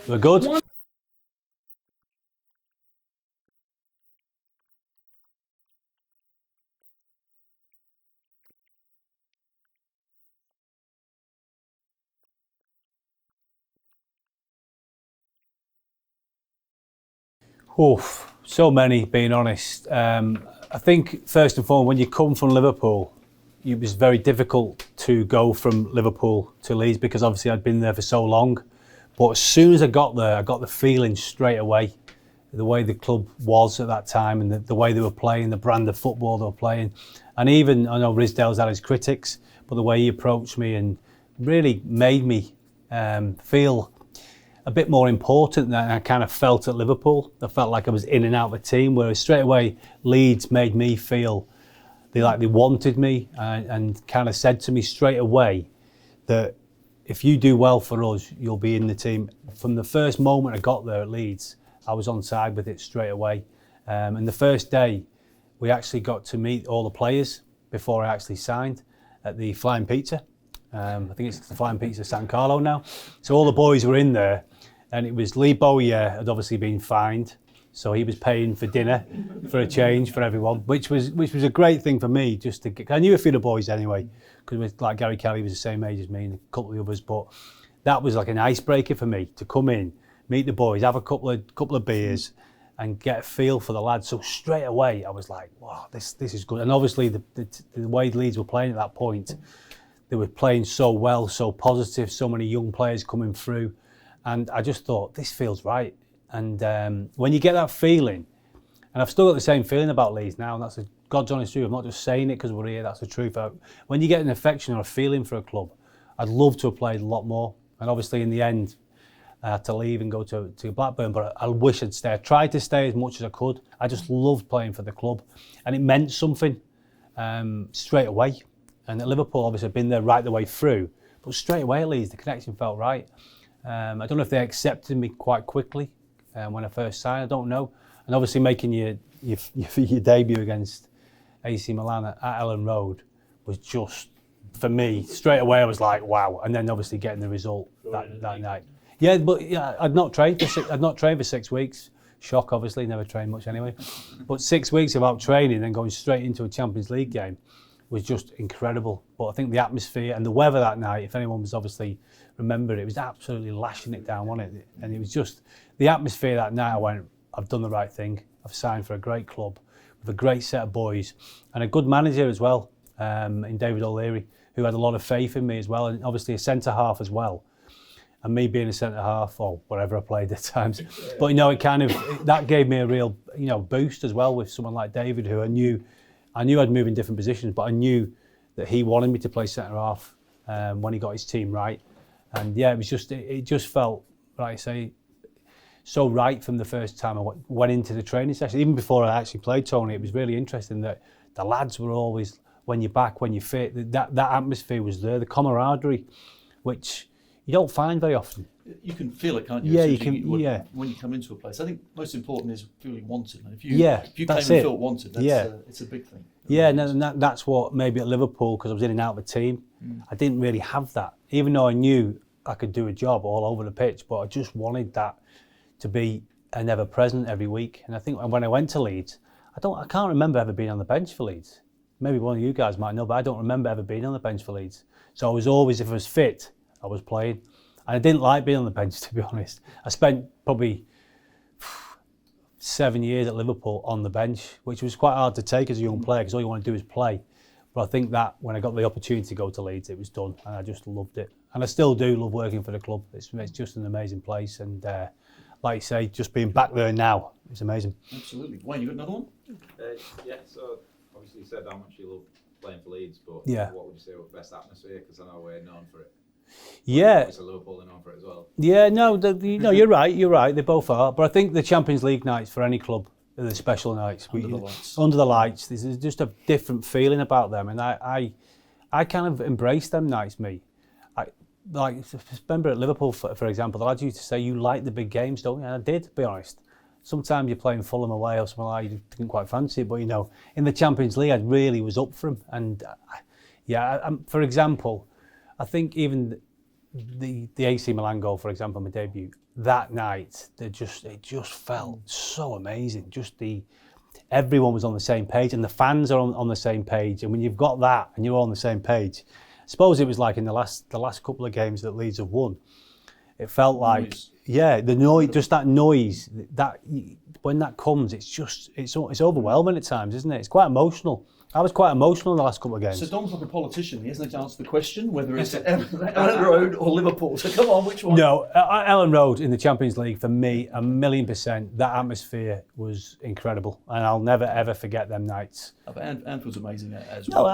We're good. Oof, so many, being honest. I think first and foremost, when you come from Liverpool, it was very difficult to go from Liverpool to Leeds because obviously I'd been there for so long. But as soon as I got there, I got the feeling straight away, the way the club was at that time and the way they were playing, the brand of football they were playing. And even, I know Rizdell's had his critics, but the way he approached me and really made me feel a bit more important than I kind of felt at Liverpool. I felt like I was in and out of the team, whereas straight away Leeds made me feel they wanted me and kind of said to me straight away that if you do well for us, you'll be in the team. From the first moment I got there at Leeds, I was on side with it straight away. And the first day, we actually got to meet all the players before I actually signed at the Flying Pizza. I think it's the Flying Pizza San Carlo now. So all the boys were in there, and it was Lee Bowyer had obviously been fined, so he was paying for dinner for a change for everyone, which was a great thing for me. Just to get, I knew a few of the boys anyway, because like Gary Kelly was the same age as me and a couple of the others, but that was like an icebreaker for me to come in, meet the boys, have a couple of beers, and get a feel for the lads. So straight away I was like, wow, this is good. And obviously the way Leeds were playing at that point, they were playing so well, so positive, so many young players coming through. And I just thought, this feels right. And when you get that feeling, and I've still got the same feeling about Leeds now, and that's a God's honest truth. I'm not just saying it because we're here, that's the truth. When you get an affection or a feeling for a club, I'd love to have played a lot more. And obviously in the end, I had to leave and go to Blackburn, but I wish I'd stay. I tried to stay as much as I could. I just loved playing for the club. And it meant something straight away. And at Liverpool, obviously, I've been there right the way through. But straight away at Leeds, the connection felt right. I don't know if they accepted me quite quickly when I first signed. I don't know. And obviously making your debut against AC Milan at Elland Road was just, for me, straight away I was like, wow. And then obviously getting the result that night. Yeah, but yeah, I'd not trained for 6 weeks. Shock, obviously, never trained much anyway. But 6 weeks without training and going straight into a Champions League game was just incredible. But I think the atmosphere and the weather that night, if anyone was obviously remembered, it was absolutely lashing it down, wasn't it? And it was just the atmosphere that night. I went, I've done the right thing. I've signed for a great club with a great set of boys and a good manager as well, in David O'Leary, who had a lot of faith in me as well, and obviously a centre half as well. And me being a centre half or whatever I played at times, but that gave me a real boost as well with someone like David, who I knew I'd move in different positions, but I knew that he wanted me to play centre half when he got his team right. And yeah, it just felt, like I say, so right from the first time I went into the training session. Even before I actually played, Tony, it was really interesting that the lads were always, when you're back, when you're fit, that atmosphere was there, the camaraderie, which you don't find very often. You can feel it, can't you? Yeah, When you come into a place. I think most important is feeling wanted. And if you came and felt wanted, it's a big thing. Yeah, and that's what maybe at Liverpool, because I was in and out of the team, I didn't really have that. Even though I knew I could do a job all over the pitch, but I just wanted that to be an ever present every week. And I think when I went to Leeds, I can't remember ever being on the bench for Leeds. Maybe one of you guys might know, but I don't remember ever being on the bench for Leeds. So I was always, if I was fit, I was playing. And I didn't like being on the bench, to be honest. I spent probably 7 years at Liverpool on the bench, which was quite hard to take as a young player because all you want to do is play. But I think that when I got the opportunity to go to Leeds, it was done, and I just loved it. And I still do love working for the club. It's just an amazing place, and like you say, just being back there now, it's amazing. Absolutely. Wayne, you got another one? So obviously you said how much you love playing for Leeds, but what would you say was the best atmosphere? Because I know we're known for it. Yeah. It's a Liverpool known for it as well. Yeah, no, you're right. They both are. But I think the Champions League nights for any club are the special nights. Under the lights. There's just a different feeling about them, and I kind of embrace them nights. I remember at Liverpool, for example, the lads used to say, "You like the big games, don't you?" And I did, to be honest. Sometimes you're playing Fulham away or something like that, you didn't quite fancy it, but in the Champions League, I really was up for them. And for example, I think even the AC Milan goal, for example, my debut, that night, it just felt so amazing. Everyone was on the same page, and the fans are on the same page. And when you've got that and you're all on the same page, I suppose it was like in the last couple of games that Leeds have won. It felt like, the noise, just that noise. That when that comes, it's overwhelming at times, isn't it? It's quite emotional. I was quite emotional in the last couple of games. So Dom's like a politician. He hasn't answered the question whether it's Elland Road or Liverpool. So come on, which one? No, Elland Road in the Champions League, for me, 1,000,000%. That atmosphere was incredible, and I'll never ever forget them nights. But Anfield's amazing as well. No,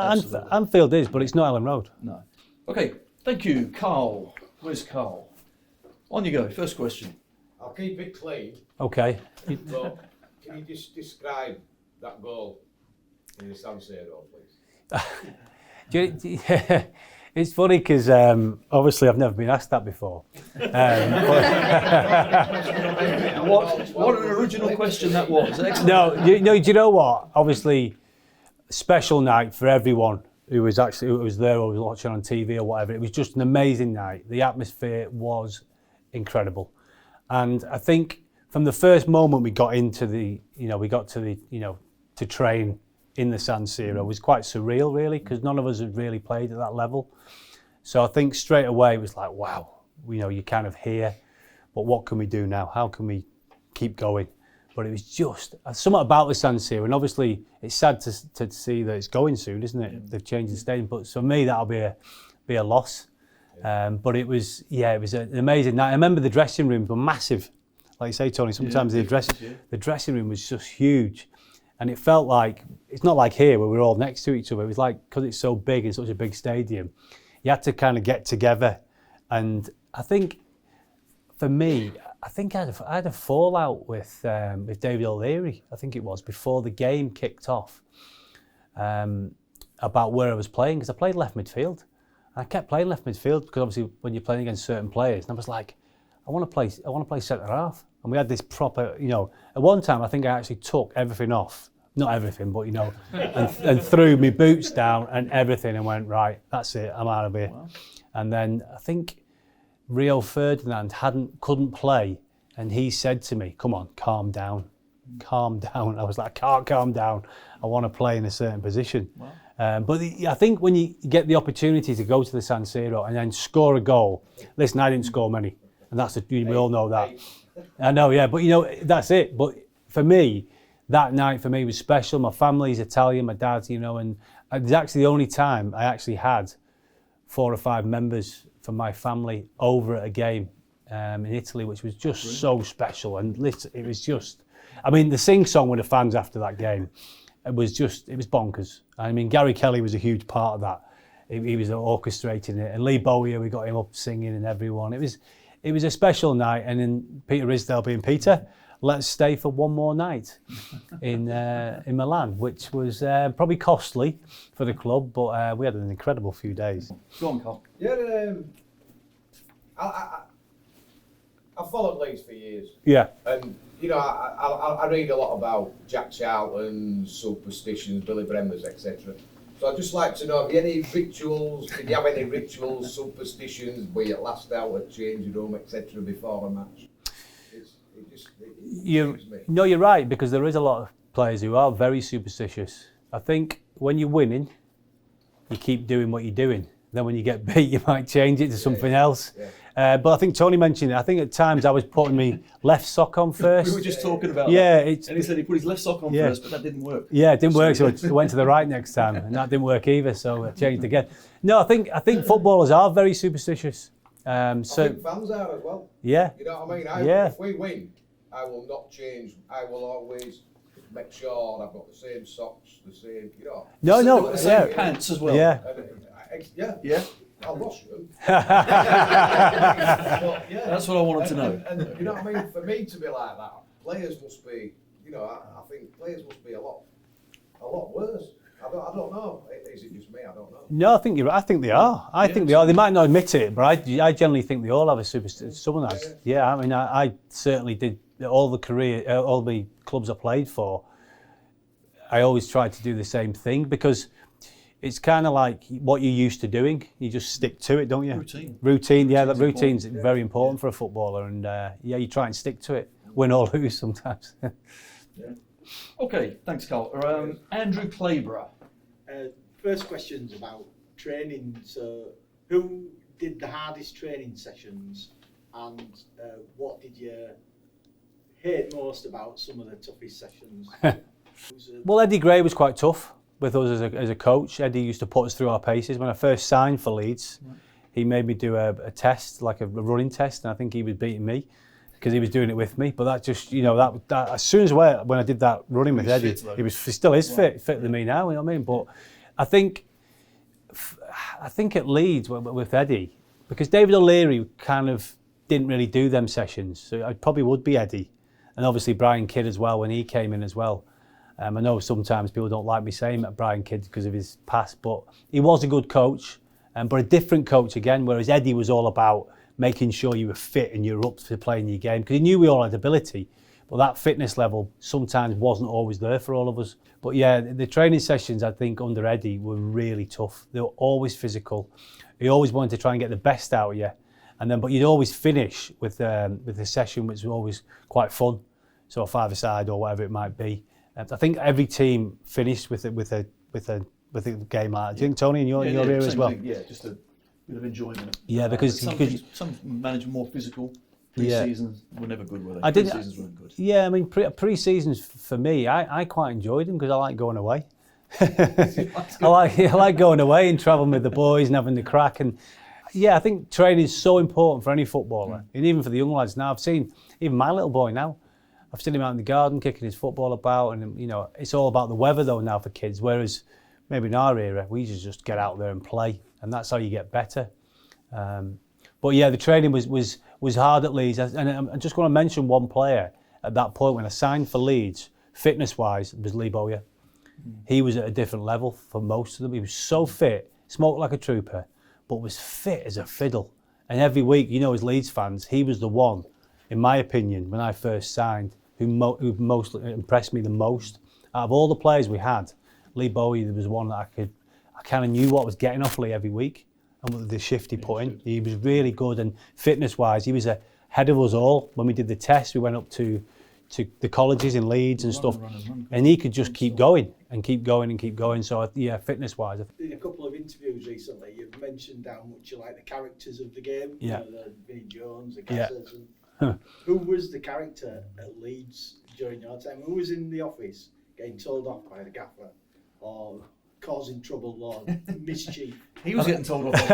Anfield is, but it's not Elland Road. No. Okay, thank you, Carl. Where's Carl? On you go. First question. I'll keep it clean. Okay. But can you just describe that goal in the San Siro, please? It's funny because obviously I've never been asked that before. What an original question that was. Excellent. No, do you know what? Obviously, special night for everyone who was there or was watching on TV or whatever. It was just an amazing night. The atmosphere was incredible, and I think from the first moment we got to train in the San Siro was quite surreal, really, because none of us had really played at that level. So I think straight away it was like, wow, you're kind of here, but what can we do now? How can we keep going? But it was just something about the San Siro, and obviously it's sad to see that it's going soon, isn't it? Yeah. They've changed the stadium, but for me that'll be a loss. Yeah. But it was an amazing night. I remember the dressing rooms were massive, like you say, Tony. Sometimes the dressing room was just huge. And it felt like, it's not like here where we're all next to each other. It was like, because it's so big and such a big stadium, you had to kind of get together. And I think, for me, I had a fallout with David O'Leary, I think it was, before the game kicked off, about where I was playing, because I played left midfield. And I kept playing left midfield, because obviously when you're playing against certain players, and I was like, I want to play centre half. And we had this proper, at one time I think I actually took everything off. Not everything, but and threw my boots down and everything and went, right, that's it, I'm out of here. Wow. And then I think Rio Ferdinand couldn't play, and he said to me, come on, calm down. I was like, I can't calm down. I want to play in a certain position. Wow. But I think when you get the opportunity to go to the San Siro and then score a goal, listen, I didn't score many, and we all know that. I know, yeah, but that's it. But for me, that night for me was special. My family's Italian, my dad, and it was actually the only time I actually had 4 or 5 members from my family over at a game in Italy, which was just so special. And it was just, the sing-song with the fans after that game, it was bonkers. Gary Kelly was a huge part of that. He was orchestrating it. And Lee Bowyer, we got him up singing and everyone. It was a special night, and then Peter Ridsdale being Peter, let's stay for one more night in Milan, which was probably costly for the club, but we had an incredible few days. Go on, Carl. Yeah, I've followed Leeds for years. Yeah. And, I read a lot about Jack Charlton, superstitions, 𝗵𝗶𝗶𝗶, etc. So I'd just like to know, did you have any rituals, superstitions, be it last out at changing room, etc. before a match? You're right, because there is a lot of players who are very superstitious. I think when you're winning, you keep doing what you're doing. Then when you get beat, you might change it to something else. Yeah. But I think Tony mentioned it. I think at times I was putting my left sock on first. We were just talking about that. And he said he put his left sock on first, but that didn't work. Yeah, it didn't work, so I went to the right next time, and that didn't work either, so I changed again. No, I think footballers are very superstitious. I think fans are as well. Yeah. You know what I mean? If we win, I will not change. I will always make sure I've got the same socks, the same, No, the same pants as well. Yeah. Yeah. I'll wash them. That's what I wanted to know. And you know what I mean? For me to be like that, players must be, I think players must be a lot worse. I don't know. Is it just me? I don't know. No, I think you're right. I think they are. I think they are. They might not admit it, but I generally think they all have a superstition. Someone has. Yeah, I certainly did. All the clubs I played for, I always tried to do the same thing, because it's kind of like what you're used to doing. You just stick to it, don't you? Routine, yeah, that routine's very important for a footballer, and yeah, you try and stick to it, win or lose sometimes. Yeah. Okay, thanks, Carl. Andrew Clayborough. First question's about training. So, who did the hardest training sessions, and what did you hate most about some of the toughest sessions? Well, Eddie Gray was quite tough with us as a coach. Eddie used to put us through our paces. When I first signed for Leeds, he made me do a test, like a running test, and I think he was beating me because he was doing it with me. But that just, that as soon as when I did that running with Eddie, he still is fitter than me now. You know what I mean? But I think at Leeds with Eddie, because David O'Leary kind of didn't really do them sessions, so I probably would be Eddie, and obviously Brian Kidd as well when he came in as well. I know sometimes people don't like me saying that Brian Kidd because of his past, but he was a good coach, but a different coach again, whereas Eddie was all about making sure you were fit and you were up to playing your game, because he knew we all had ability, but that fitness level sometimes wasn't always there for all of us. But yeah, the training sessions, I think, under Eddie were really tough. They were always physical. He always wanted to try and get the best out of you, but you'd always finish with a session which was always quite fun, so a five-a-side or whatever it might be. I think every team finished with a game like that. Do you think, Tony, in your era as well? Yeah, just a bit of enjoyment. Yeah, because some manage more physical. Pre-seasons were never good, were they? Pre-seasons weren't good. Yeah, I mean, pre-seasons for me, I quite enjoyed them because I like going away. I like going away and travelling with the boys and having the crack. And yeah, I think training is so important for any footballer, and even for the young lads. Now, I've seen even my little boy now. I've seen him out in the garden kicking his football about, and it's all about the weather though now for kids. Whereas maybe in our era, we just get out there and play, and that's how you get better. But yeah, the training was hard at Leeds, and I'm just going to mention one player at that point when I signed for Leeds, fitness-wise, was Lee Bowyer. He was at a different level for most of them. He was so fit, smoked like a trooper, but was fit as a fiddle. And every week, as Leeds fans, he was the one, in my opinion, when I first signed, who most impressed me the most. Out of all the players we had, Lee Bowyer was one that I kind of knew what was getting off Lee every week, and the shift he put in. He was really good, and fitness-wise, he was ahead of us all. When we did the test, we went up to the colleges in Leeds and stuff, and he could just keep going and keep going and keep going. So yeah, fitness-wise. In a couple of interviews recently, you've mentioned how much you like the characters of the game. Yeah. The Vinnie Jones, the Gassers. And who was the character at Leeds during your time? Who was in the office getting told off by the gaffer or causing trouble or mischief? He was getting told off.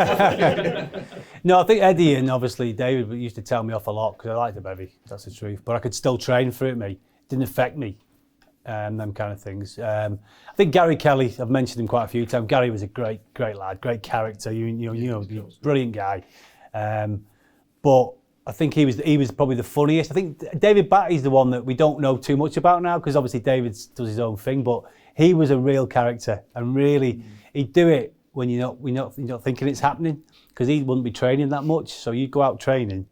No, I think Eddie and obviously David used to tell me off a lot because I liked the bevy, that's the truth. But I could still train for it, mate. It didn't affect me, them kind of things. I think Gary Kelly, I've mentioned him quite a few times. Gary was a great lad, great character, brilliant guy. But I think he was probably the funniest. I think David Batty's the one that we don't know too much about now because obviously David does his own thing, but he was a real character, and really he'd do it when you're not thinking it's happening, because he wouldn't be training that much. So you'd go out training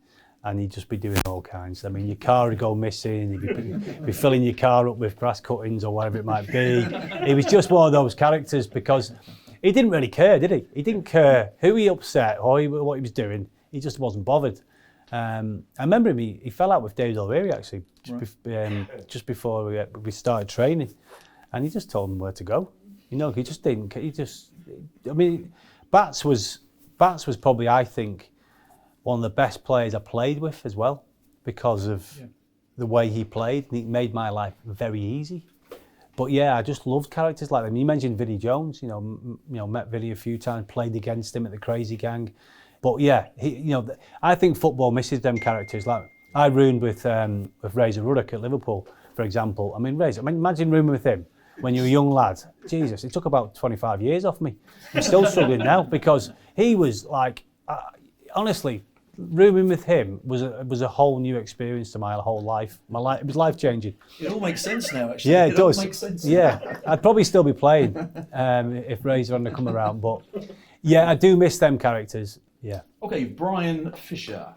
and he'd just be doing all kinds. I mean, your car would go missing, you'd be filling your car up with grass cuttings or whatever it might be. He was just one of those characters because he didn't really care, did he? He didn't care who he upset or what he was doing. He just wasn't bothered. I remember him, he fell out with David O'Leary actually, just before we started training. And he just told him where to go. He just didn't. I mean, Bats was probably, I think, one of the best players I played with as well, because of the way he played. He made my life very easy. But yeah, I just loved characters like them. You mentioned Vinnie Jones. Met Vinnie a few times, played against him at the Crazy Gang. But yeah, I think football misses them characters. Like I roomed with Razor Ruddock at Liverpool, for example. I mean, Razor. Imagine rooming with him when you're a young lad. Jesus, it took about 25 years off me. I'm still struggling now because he was like, honestly, rooming with him was a whole new experience to my whole life. It was life changing. It all makes sense now, actually. Yeah, it does. All makes sense. Yeah, I'd probably still be playing if Razor hadn't come around. But yeah, I do miss them characters. Yeah. Okay, Brian Fisher.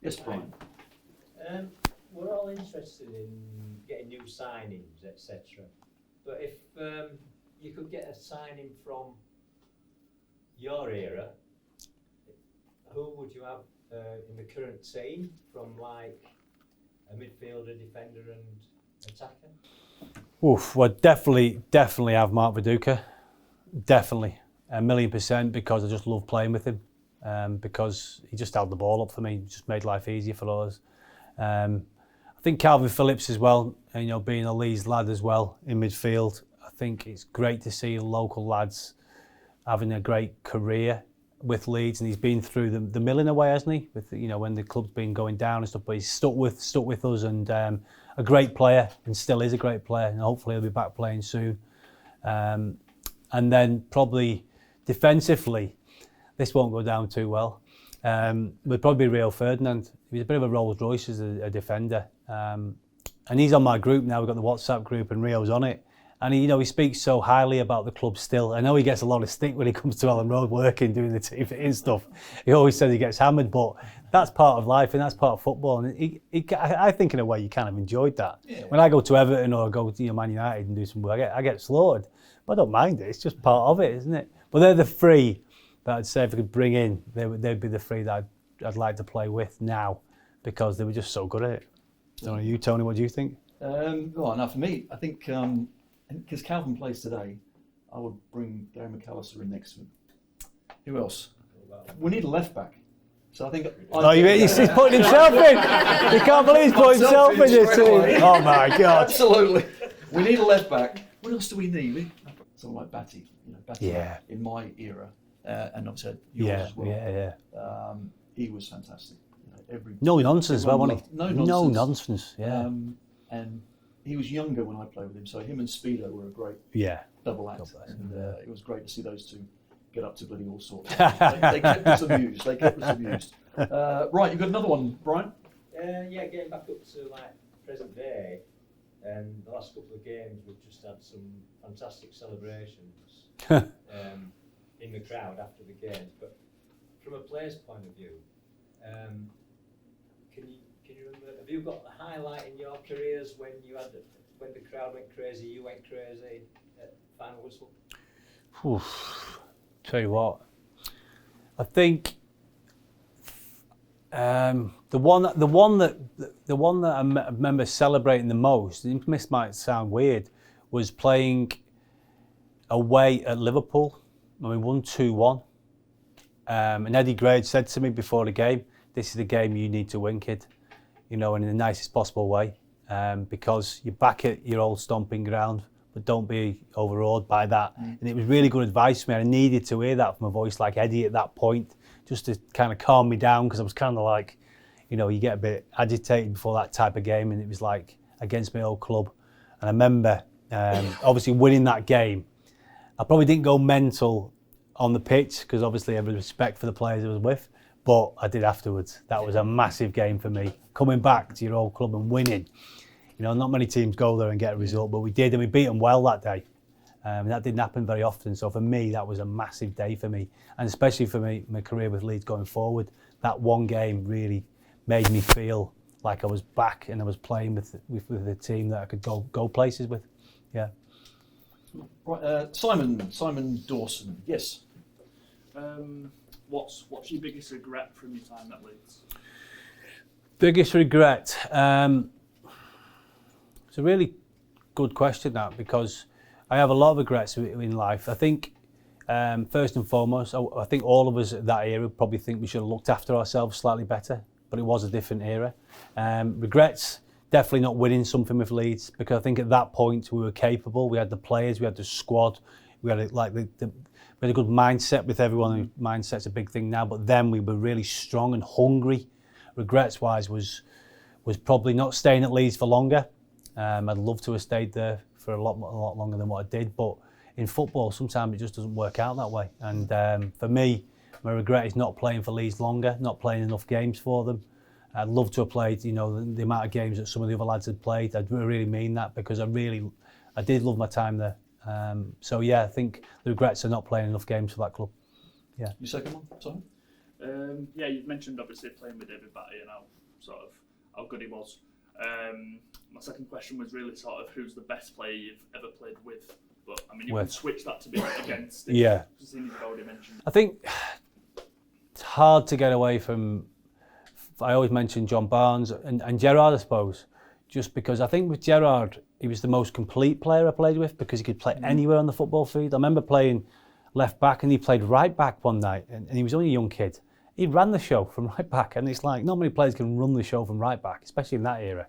Yes, Brian. We're all interested in getting new signings, etc. But if you could get a signing from your era, who would you have in the current team from like a midfielder, defender, and attacker? Oof, well, definitely have Mark Viduka. Definitely, 1,000,000%, because I just love playing with him. Because he just held the ball up for me, just made life easier for us. I think Calvin Phillips as well, and, you know, being a Leeds lad as well in midfield. I think it's great to see local lads having a great career with Leeds, and he's been through the mill in a way, hasn't he? With, you know, when the club's been going down and stuff, but he's stuck with us, and a great player, and still is a great player, and hopefully he'll be back playing soon. And then probably defensively, this won't go down too well. Would probably be Rio Ferdinand. He was a bit of a Rolls Royce as a defender, and he's on my group now. We've got the WhatsApp group, and Rio's on it. And he speaks so highly about the club still. I know he gets a lot of stick when he comes to Elland Road working, doing the TV and stuff. He always says he gets hammered, but that's part of life and that's part of football. And I think in a way you kind of enjoyed that. Yeah. When I go to Everton or go to Man United and do some work, I get slaughtered. But I don't mind it. It's just part of it, isn't it? But they're the three that I'd say if I could bring in, they'd be the three that I'd like to play with now, because they were just so good at it. I don't know, you, Tony, what do you think? Well, now for me, I think because Calvin plays today, I would bring Gary McAllister in next to him. Who else? We need a left back. So I think. He's putting himself in. You can't believe he's putting himself in this team. Oh my God! Absolutely. We need a left back. What else do we need? Someone like Batty. Batty in my era, and obviously yours as well. Yeah. He was fantastic. No nonsense as well, wasn't he? No nonsense. Yeah. And he was younger when I played with him, so him and Speedo were a great double act, and it was great to see those two get up to bloody all sorts. They kept us amused. Right, you've got another one, Brian? Getting back up to like present day, and the last couple of games we've just had some fantastic celebrations in the crowd after the games. But from a player's point of view, can you remember? Have you got a highlight in your careers when the crowd went crazy, you went crazy at final whistle? Tell you what, I think the one that I remember celebrating the most, and this might sound weird, was playing away at Liverpool. We won 2-1, and Eddie Gray said to me before the game, "This is the game you need to win, kid." You know, and in the nicest possible way, because you're back at your old stomping ground, but don't be overawed by that. And it was really good advice for me. I needed to hear that from a voice like Eddie at that point, just to kind of calm me down, because I was kind of like, you know, you get a bit agitated before that type of game, and it was like against my old club. And I remember, obviously winning that game. I probably didn't go mental on the pitch, because obviously I have respect for the players I was with, but I did afterwards. That was a massive game for me. Coming back to your old club and winning. You know, not many teams go there and get a result, but we did, and we beat them well that day. That didn't happen very often. So for me, that was a massive day for me, and especially for me, my career with Leeds going forward. That one game really made me feel like I was back and I was playing with a team that I could go places with. Yeah. Right, Simon Dawson. Yes. What's your biggest regret from your time at Leeds? Biggest regret. It's a really good question, that, because I have a lot of regrets in life. I think, first and foremost, I think all of us at that era probably think we should have looked after ourselves slightly better, but it was a different era. Regrets, definitely not winning something with Leeds, because I think at that point we were capable. We had the players, we had the squad, we had we had a good mindset with everyone. Mindset's a big thing now, but then we were really strong and hungry. Regrets-wise was probably not staying at Leeds for longer. I'd love to have stayed there for a lot longer than what I did, but in football sometimes it just doesn't work out that way. And for me, my regret is not playing for Leeds longer, not playing enough games for them. I'd love to have played, you know, the amount of games that some of the other lads had played. I really mean that, because I did love my time there. So yeah, I think the regrets are not playing enough games for that club. Yeah. Your second one, sorry? You've mentioned obviously playing with David Batty and how good he was. My second question was really sort of who's the best player you've ever played with But I mean, you can switch that to be against. Yeah. You've already mentioned. I think it's hard to get away from. I always mention John Barnes and Gerrard, I suppose, just because I think with Gerrard, he was the most complete player I played with because he could play anywhere on the football field. I remember playing left back and he played right back one night and he was only a young kid. He ran the show from right back and it's like not many players can run the show from right back, especially in that era.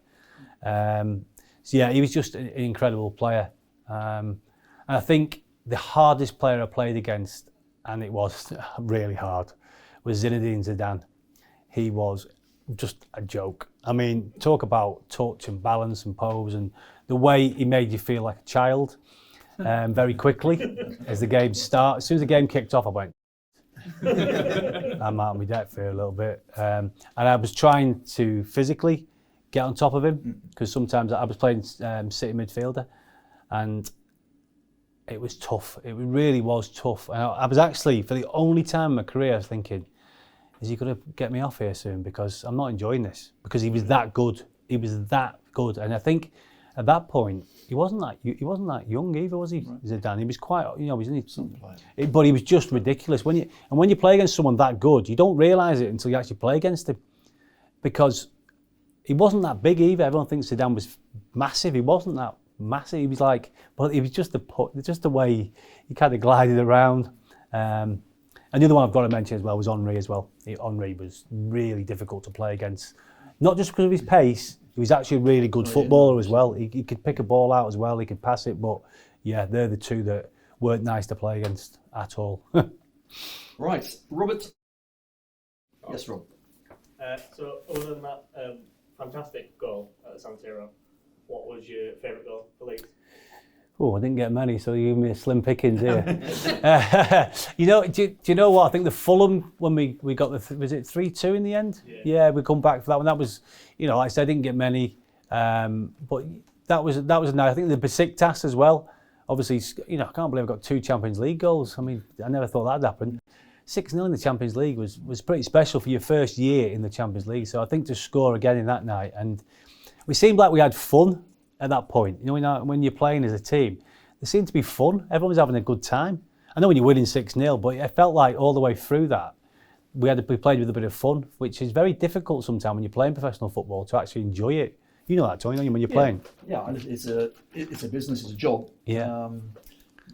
So yeah, he was just an incredible player. And I think the hardest player I played against, and it was really hard, was Zinedine Zidane. He was just a joke. I mean, talk about touch and balance and pose and the way he made you feel like a child very quickly as the game started. As soon as the game kicked off, I went, I'm out of my depth here a little bit. And I was trying to physically get on top of him because sometimes I was playing city midfielder and it was tough. It really was tough. And I was actually, for the only time in my career, I was thinking, is he going to get me off here soon? Because I'm not enjoying this. Because he was that good. He was that good. And I think at that point, he wasn't that young either, was he? Right. Zidane. He was quite, he was but he was just ridiculous. When you play against someone that good, you don't realise it until you actually play against him. Because he wasn't that big either. Everyone thinks Zidane was massive. He wasn't that massive. He was but he was just the way he kind of glided around. And the other one I've got to mention as well was Henry as well. Henry was really difficult to play against. Not just because of his pace, he was actually a really good footballer as well. He could pick a ball out as well, he could pass it, but yeah, they're the two that weren't nice to play against at all. Right, Robert. Yes, Rob. So other than that fantastic goal at San Siro, what was your favourite goal for Leeds? Oh, I didn't get many, so you gave me a slim pickings here. Do you know what? I think the Fulham, when we got was it 3-2 in the end? Yeah, we come back for that one. That was, like I said, I didn't get many, but that was nice. I think the Besiktas as well. Obviously, I can't believe I got 2 Champions League goals. I mean, I never thought that'd happen. 6-0 in the Champions League was pretty special for your first year in the Champions League. So I think to score again in that night, and we seemed like we had fun at that point. When you're playing as a team, there seemed to be fun. Everyone was having a good time. I know when you're winning 6-0, but it felt like all the way through that, we played with a bit of fun, which is very difficult sometimes when you're playing professional football to actually enjoy it. You know that, Tony, don't you, when you're playing? Yeah, it's a business, it's a job. Yeah.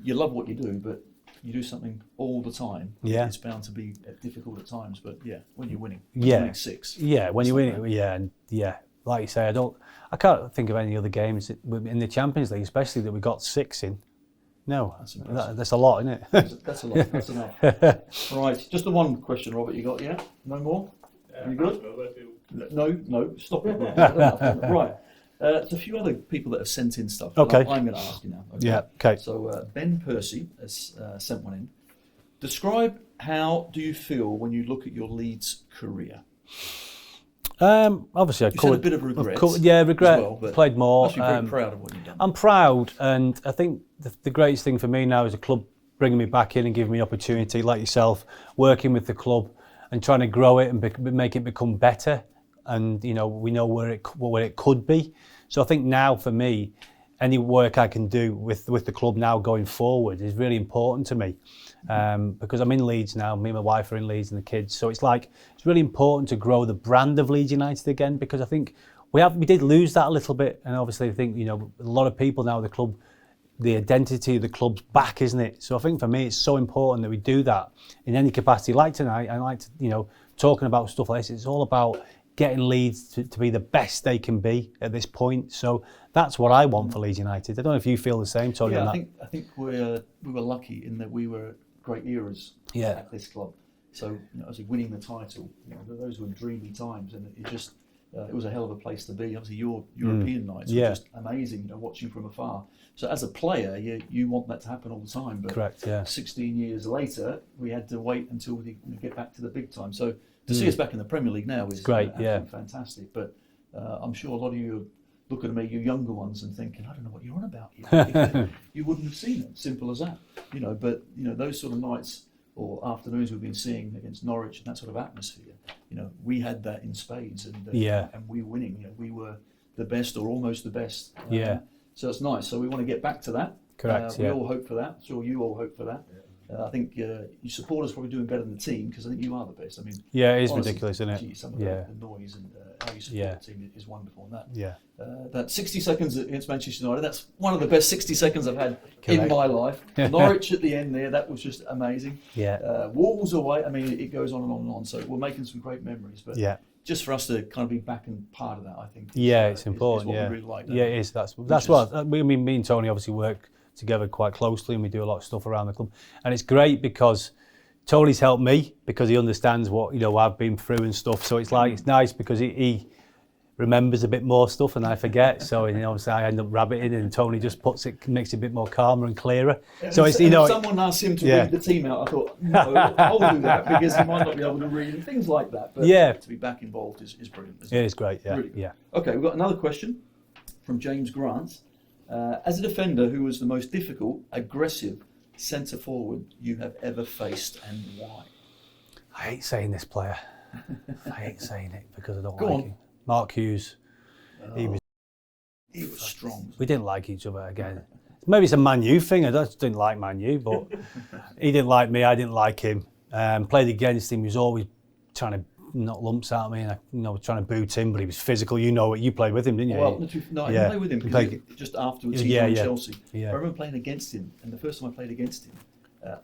You love what you do, but you do something all the time. Yeah. It's bound to be difficult at times, but yeah, when you're winning. You're winning 6. Yeah, when you're winning, like you say, I can't think of any other games in the Champions League, especially that we got 6 in. No, that's a lot, isn't it? That's a lot. That's enough. Right, just the one question, Robert. You got no more? You good? No. Stop it. Right. There's a few other people that have sent in stuff. Okay. I'm going to ask you now. Okay? Yeah. Okay. So Ben Percy has sent one in. Describe how do you feel when you look at your Leeds career? Obviously, I had a bit of regret. Regret. Well, played more. Actually, very proud of what you've done. I'm proud, and I think the greatest thing for me now is the club bringing me back in and giving me opportunity, like yourself, working with the club and trying to grow it and make it become better. And we know where it could be. So I think now for me, any work I can do with the club now going forward is really important to me. Because I'm in Leeds now, me and my wife are in Leeds and the kids. So it's really important to grow the brand of Leeds United again, because I think we did lose that a little bit. And obviously I think, a lot of people now at the club, the identity of the club's back, isn't it? So I think for me, it's so important that we do that in any capacity. Like tonight, I like to, talking about stuff like this, it's all about getting Leeds to be the best they can be at this point. So that's what I want for Leeds United. I don't know if you feel the same, Tony. Yeah, I think we were lucky in that we were great eras at this club. So as winning the title, those were dreamy times, and it was a hell of a place to be. Obviously, your European nights were just amazing. Watching from afar. So as a player, you want that to happen all the time. But correct. Yeah. 16 years later, we had to wait until we get back to the big time. So to see us back in the Premier League now is great. Fantastic. But I'm sure a lot of you are looking at me, you younger ones, and thinking, I don't know what you're on about. You wouldn't have seen it. Simple as that. But those sort of nights or afternoons we've been seeing against Norwich and that sort of atmosphere. We had that in spades, and we were winning. We were the best or almost the best. So it's nice. So we want to get back to that. Correct. We all hope for that. So you all hope for that. I think your supporters probably doing better than the team because I think you are the best. I mean, yeah, it is honestly, ridiculous, isn't it? Gee, some of the noise and how you support the team is wonderful. And that 60 seconds against Manchester United, that's one of the best 60 seconds I've had in my life. Norwich at the end there, that was just amazing. Wolves away, I mean, it goes on and on and on. So we're making some great memories. But just for us to kind of be back and part of that, I think. It's important. Is what we really like. Yeah, it is. That's what I mean. Me and Tony obviously work together quite closely, and we do a lot of stuff around the club. And it's great because Tony's helped me because he understands what I've been through and stuff. So it's like it's nice because he remembers a bit more stuff and I forget. So obviously I end up rabbiting, and Tony just makes it a bit more calmer and clearer. So it's if someone asked him to read the team out, I thought no, I'll do that because he might not be able to read and things like that. But to be back involved is brilliant. It is great. Yeah, really Okay, we've got another question from James Grant. As a defender, who was the most difficult, aggressive centre forward you have ever faced, and why? I hate saying this player. I hate saying it because I don't like him. Mark Hughes. He was strong. We didn't like each other again. Maybe it's a Man U thing. I just didn't like Man U, but he didn't like me. I didn't like him. Played against him. He was always trying to knock lumps out of me, and I was trying to boot him, but he was physical. You played with him, didn't you? Well, no, I didn't play with him because just afterwards he joined Chelsea. I remember playing against him, and the first time I played against him,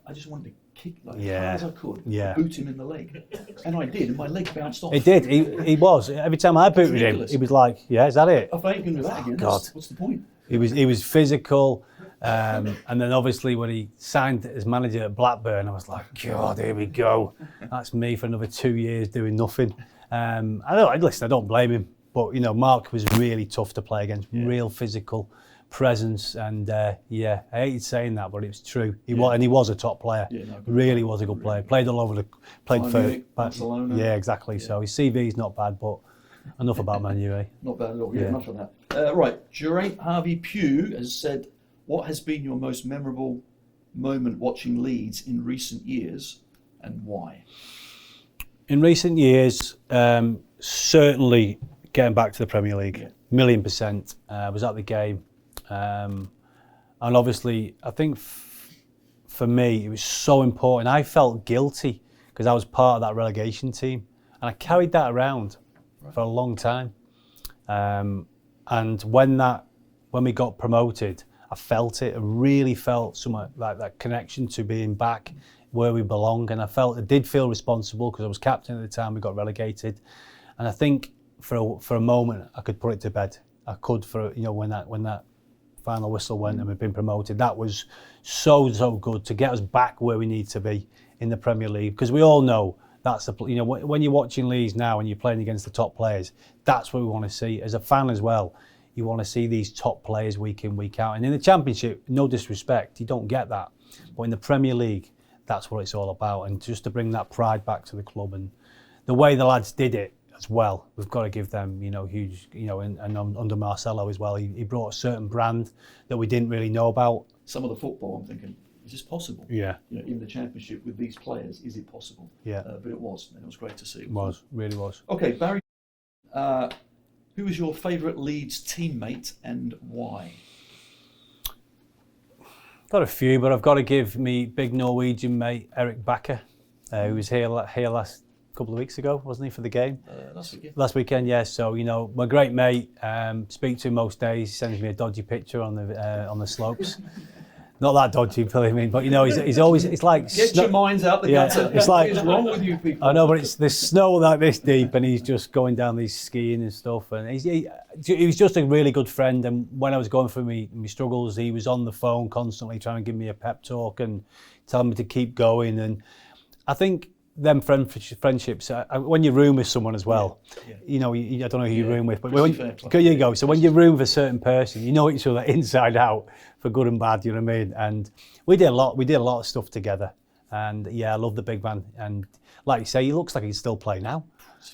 I just wanted to kick as hard as I could, boot him in the leg, and I did, and my leg bounced off. It did. He was every time I booted him, he was like, "Yeah, is that it?" I ain't going to do that again. God, what's the point? He was physical. And then obviously when he signed as manager at Blackburn, I was like, God, here we go. That's me for another 2 years doing nothing. I don't blame him, but Mark was really tough to play against, real physical presence, and I hated saying that, but it was true. He was a top player. Really was a good player. Played all over played for Barcelona. Yeah, exactly. So his CV is not bad, but enough about Man U, eh? Not bad at all. Yeah, enough of that. Right, 𝗔𝗯𝗵𝗶 has said, what has been your most memorable moment watching Leeds in recent years, and why? In recent years, certainly getting back to the Premier League, 1,000,000%. I was at the game, and obviously, I think for me, it was so important. I felt guilty because I was part of that relegation team, and I carried that around for a long time. And when we got promoted, I felt it. I really felt somewhat like that connection to being back where we belong, and I did feel responsible because I was captain at the time we got relegated, and I think for a moment I could put it to bed. I could when that final whistle went and we've been promoted. That was so good to get us back where we need to be in the Premier League, because we all know that's when you're watching Leeds now and you're playing against the top players, that's what we want to see as a fan as well. You want to see these top players week in, week out. And in the Championship, no disrespect, you don't get that. But in the Premier League, that's what it's all about. And just to bring that pride back to the club, and the way the lads did it as well, we've got to give them, huge, and under Marcelo as well, he brought a certain brand that we didn't really know about. Some of the football, I'm thinking, is this possible? Yeah. In the Championship with these players, is it possible? Yeah. But it was, and it was great to see. It was, really was. Okay, Barry. Who is your favourite Leeds teammate and why? Got a few, but I've got to give me big Norwegian mate Erik Bakke, who was here last couple of weeks ago, wasn't he, for the game? Last weekend, yeah. So my great mate. Speak to him most days. He sends me a dodgy picture on the slopes. Not that dodgy, believe me, but he's always, it's like... Get your minds out the gutter. It's like, what is wrong with you people? I know, but it's the snow like this deep, and he's just going down these skiing and stuff, and he was just a really good friend. And when I was going through my struggles, he was on the phone constantly trying to give me a pep talk and telling me to keep going. And I think them friendships, when you room with someone as well, I don't know who you room with, but you go. So when you room with a certain person, you know each other inside out, for good and bad, you know what I mean? And we did a lot of stuff together. And I love the big man. And like you say, he looks like he can still play now.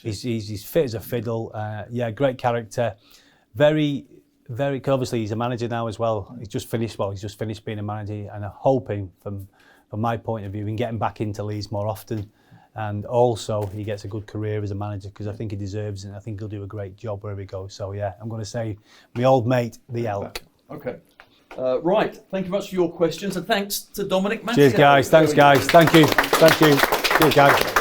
He's fit as a fiddle. Great character. Very, very, obviously he's a manager now as well. He's just finished being a manager, and I'm hoping from my point of view, in getting back into Leeds more often. And also he gets a good career as a manager, because I think he deserves it, and I think he'll do a great job wherever he goes. So I'm going to say my old mate, the Elk. Okay. Right, thank you much for your questions, and thanks to Dominic Matteo. Cheers, guys. Thanks, guys. Thank you. Thank you. Cheers, guys.